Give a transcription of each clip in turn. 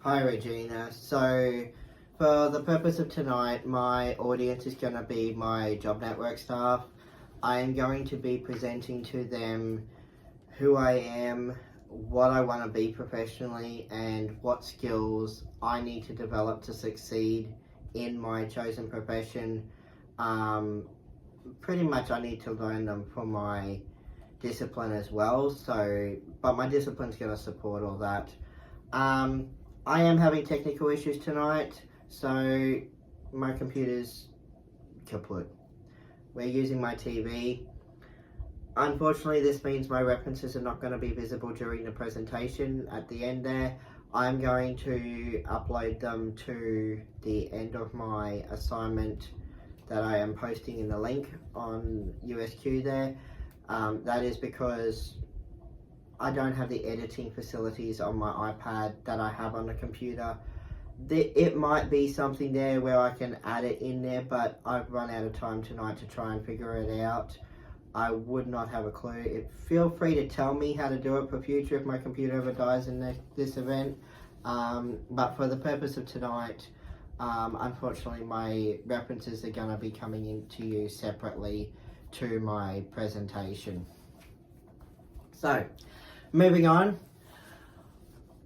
Hi Regina. So for the purpose of tonight, my audience is going to be my job network staff. I am going to be presenting to them who I am, what I want to be professionally, and what skills I need to develop to succeed in my chosen profession. Pretty much I need to learn them for my discipline as well, but my discipline's going to support all that. I am having technical issues tonight, so my computer's kaput. We're using my TV. Unfortunately, this means my references are not going to be visible during the presentation at the end there. I'm going to upload them to the end of my assignment that I am posting in the link on USQ there. That is because I don't have the editing facilities on my iPad that I have on the computer. It might be something there where I can add it in there, but I've run out of time tonight to try and figure it out. I would not have a clue. Feel free to tell me how to do it for future if my computer ever dies in this event. But for the purpose of tonight, unfortunately my references are going to be coming in to you separately to my presentation. So, moving on,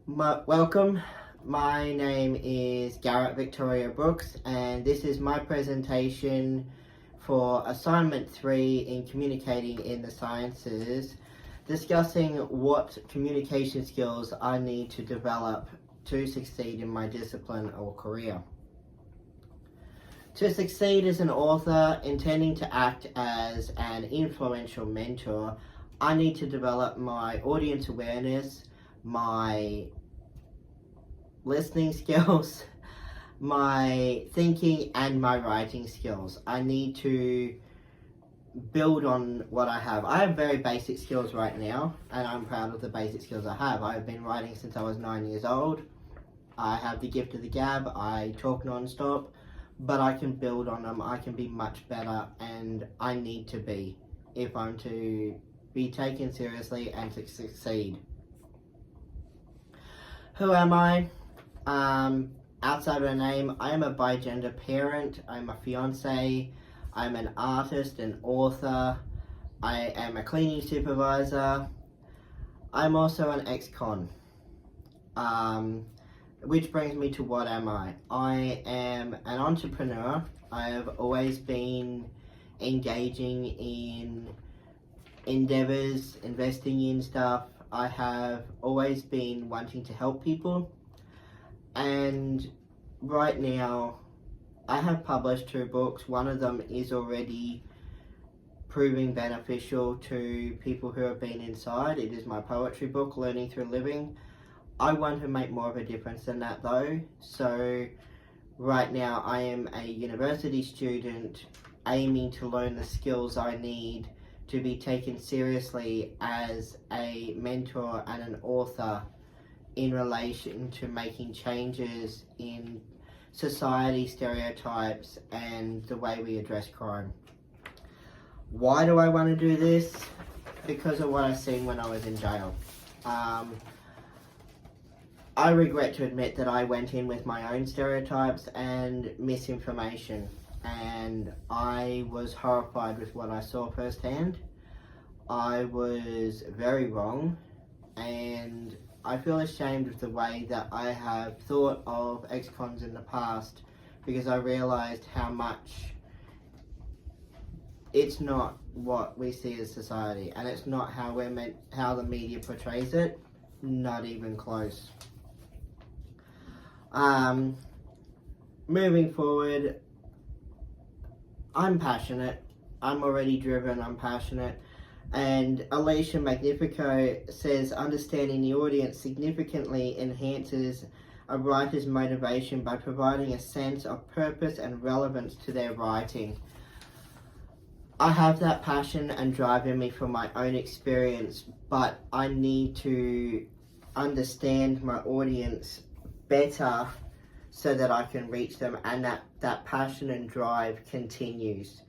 welcome. My name is Garrett Victoria Brooks, and this is my presentation for Assignment 3 in Communicating in the Sciences, discussing what communication skills I need to develop to succeed in my discipline or career. To succeed as an author intending to act as an influential mentor, I need to develop my audience awareness, my listening skills, my thinking, and my writing skills. I need to build on what I have. I have very basic skills right now, and I'm proud of the basic skills I have. I've been writing since I was 9 years old. I have the gift of the gab. I talk non-stop, but I can build on them. I can be much better, and I need to be if I'm to be taken seriously and to succeed. Who am I? Outside of a name, I am a bigender parent, I'm a fiance, I'm an artist, an author, I am a cleaning supervisor, I'm also an ex-con. Which brings me to what am I? I am an entrepreneur. I have always been engaging in endeavors, investing in stuff. I have always been wanting to help people, and right now I have published 2 books. One of them is already proving beneficial to people who have been inside. It is my poetry book, Learning Through Living. I want to make more of a difference than that though, so right now I am a university student aiming to learn the skills I need to be taken seriously as a mentor and an author in relation to making changes in society stereotypes and the way we address crime. Why do I want to do this? Because of what I seen when I was in jail. I regret to admit that I went in with my own stereotypes and misinformation, and I was horrified with what I saw firsthand. I was very wrong, and I feel ashamed of the way that I have thought of ex-cons in the past, because I realised how much it's not what we see as society, and it's not how how the media portrays it, not even close. Moving forward, I'm passionate. I'm already driven, I'm passionate. And Alicia Magnifico says, understanding the audience significantly enhances a writer's motivation by providing a sense of purpose and relevance to their writing. I have that passion and drive in me from my own experience, but I need to understand my audience better so that I can reach them, and that passion and drive continues.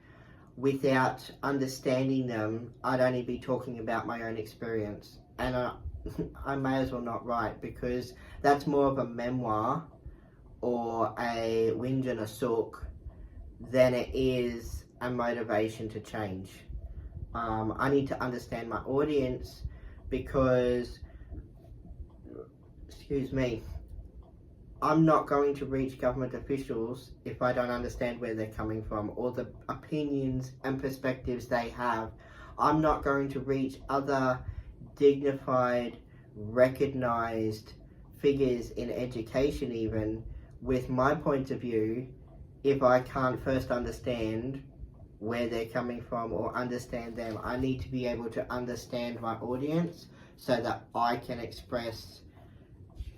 Without understanding them, I'd only be talking about my own experience, and I may as well not write, because that's more of a memoir or a whinge and a sook than it is a motivation to change. I need to understand my audience, because, excuse me, I'm not going to reach government officials if I don't understand where they're coming from or the opinions and perspectives they have. I'm not going to reach other dignified, recognized figures in education even with my point of view if I can't first understand where they're coming from or understand them. I need to be able to understand my audience so that I can express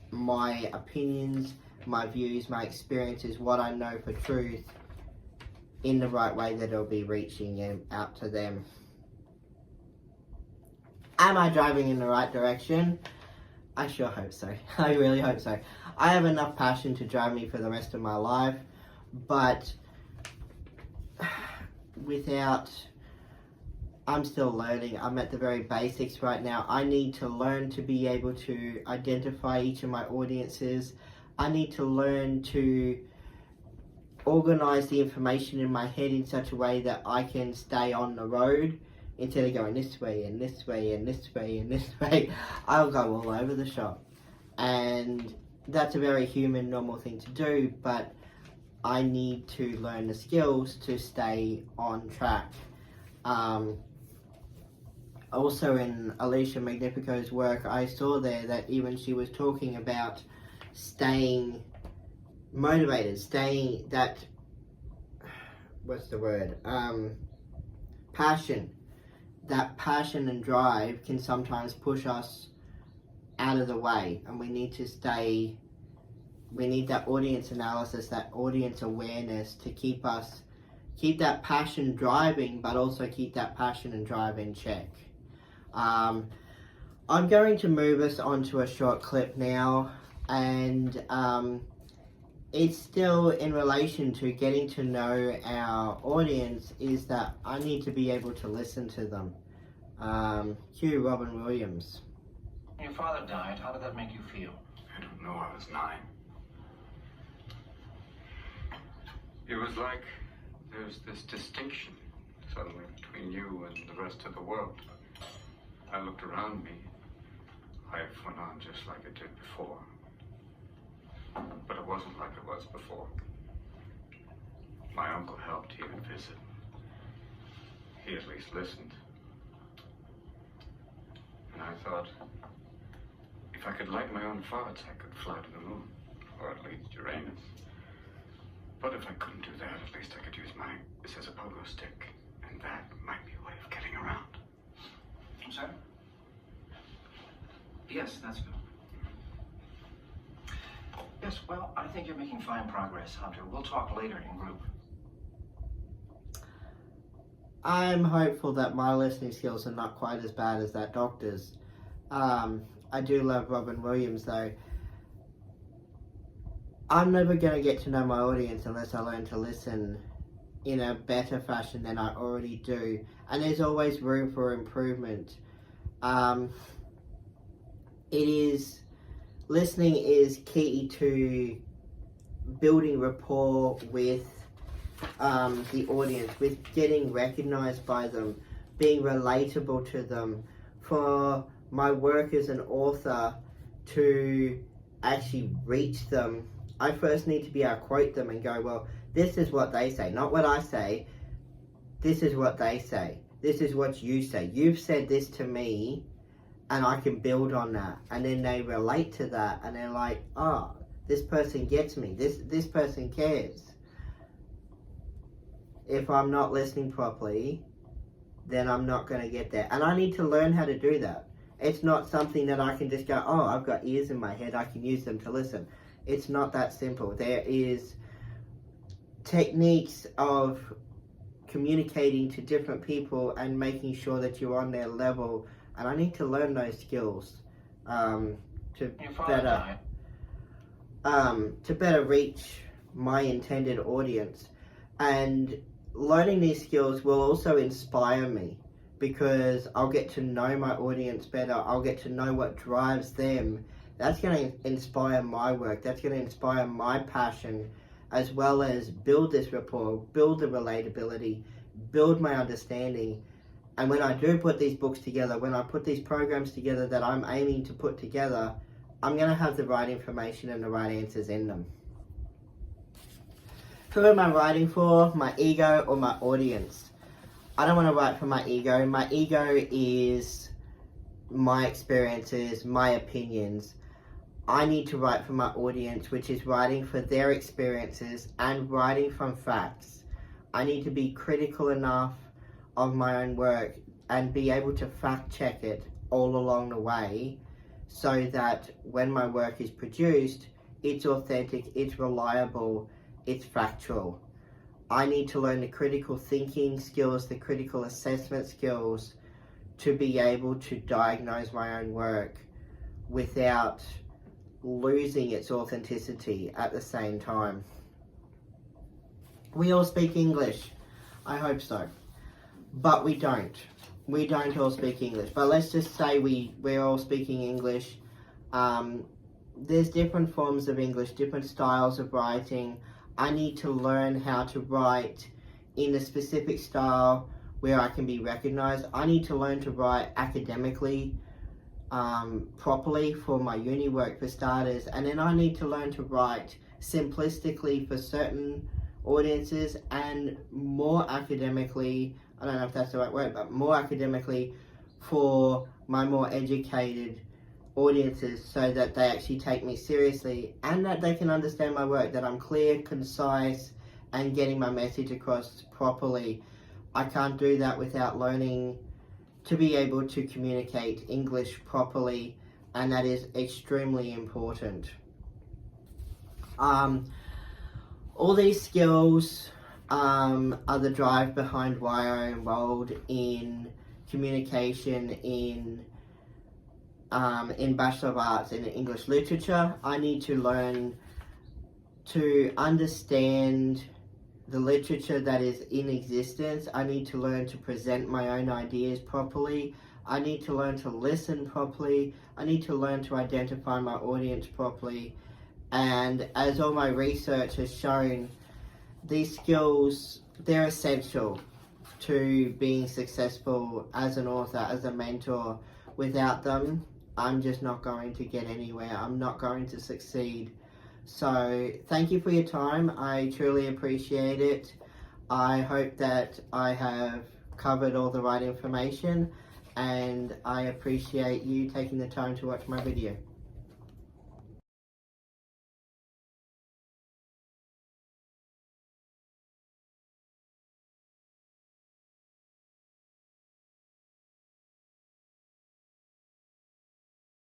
my opinions, my views, my experiences, what I know for truth in the right way that it'll be reaching out to them. Am I driving in the right direction? I sure hope so. I really hope so. I have enough passion to drive me for the rest of my life, but I'm still learning. I'm at the very basics right now. I need to learn to be able to identify each of my audiences. I need to learn to organize the information in my head in such a way that I can stay on the road instead of going this way and this way and this way and this way. I'll go all over the shop. And that's a very human, normal thing to do, but I need to learn the skills to stay on track. Also in Alicia Magnifico's work, I saw there that even she was talking about staying motivated, staying that, passion. That passion and drive can sometimes push us out of the way, and we need that audience analysis, that audience awareness to keep that passion driving, but also keep that passion and drive in check. I'm going to move us onto a short clip now, and it's still in relation to getting to know our audience, is that I need to be able to listen to them. Cue Robin Williams. Your father died. How did that make you feel? I don't know. I was 9. It was like there's this distinction suddenly between you and the rest of the world. I looked around me. Life went on just like it did before. But it wasn't like it was before. My uncle helped. He would visit. He at least listened. And I thought, if I could light my own farts, I could fly to the moon, or at least Uranus. But if I couldn't do that, at least I could use this as a pogo stick, and that might be a way of getting around. I'm sorry? Yes, that's good. Yes, well, I think you're making fine progress, Hunter. We'll talk later in group. I'm hopeful that my listening skills are not quite as bad as that doctor's. I do love Robin Williams, though. I'm never going to get to know my audience unless I learn to listen in a better fashion than I already do. And there's always room for improvement. Listening is key to building rapport with the audience, with getting recognized by them, being relatable to them. For my work as an author to actually reach them, I first need to be able to quote them and go, well, this is what they say, not what I say. This is what they say. This is what you say. You've said this to me, and I can build on that. And then they relate to that, and they're like, oh, this person gets me. This person cares. If I'm not listening properly, then I'm not going to get there. And I need to learn how to do that. It's not something that I can just go, oh, I've got ears in my head, I can use them to listen. It's not that simple. There is techniques of communicating to different people and making sure that you're on their level. And I need to learn those skills to better reach my intended audience. And learning these skills will also inspire me because I'll get to know my audience better. I'll get to know what drives them. That's going to inspire my work. That's going to inspire my passion, as well as build this rapport, build the relatability, build my understanding. And when I do put these books together, when I put these programs together that I'm aiming to put together, I'm going to have the right information and the right answers in them. Who am I writing for? My ego or my audience? I don't want to write for my ego. My ego is my experiences, my opinions. I need to write for my audience, which is writing for their experiences and writing from facts. I need to be critical enough of my own work and be able to fact check it all along the way, so that when my work is produced, it's authentic, it's reliable, it's factual. I need to learn the critical thinking skills, the critical assessment skills to be able to diagnose my own work without losing its authenticity at the same time. We all speak English. I hope so. But we don't. We don't all speak English. But let's just say we're all speaking English. There's different forms of English, different styles of writing. I need to learn how to write in a specific style where I can be recognized. I need to learn to write academically properly for my uni work, for starters. And then I need to learn to write simplistically for certain audiences and more academically, I don't know if that's the right word, but more academically for my more educated audiences, so that they actually take me seriously and that they can understand my work, that I'm clear, concise, and getting my message across properly. I can't do that without learning to be able to communicate English properly, and that is extremely important. All these skills are the drive behind why I am enrolled in communication in Bachelor of Arts in English Literature. I need to learn to understand the literature that is in existence. I need to learn to present my own ideas properly. I need to learn to listen properly. I need to learn to identify my audience properly. And as all my research has shown, these skills, they're essential to being successful as an author, as a mentor. Without them, I'm just not going to get anywhere. I'm not going to succeed. So thank you for your time. I truly appreciate it. I hope that I have covered all the right information, and I appreciate you taking the time to watch my video.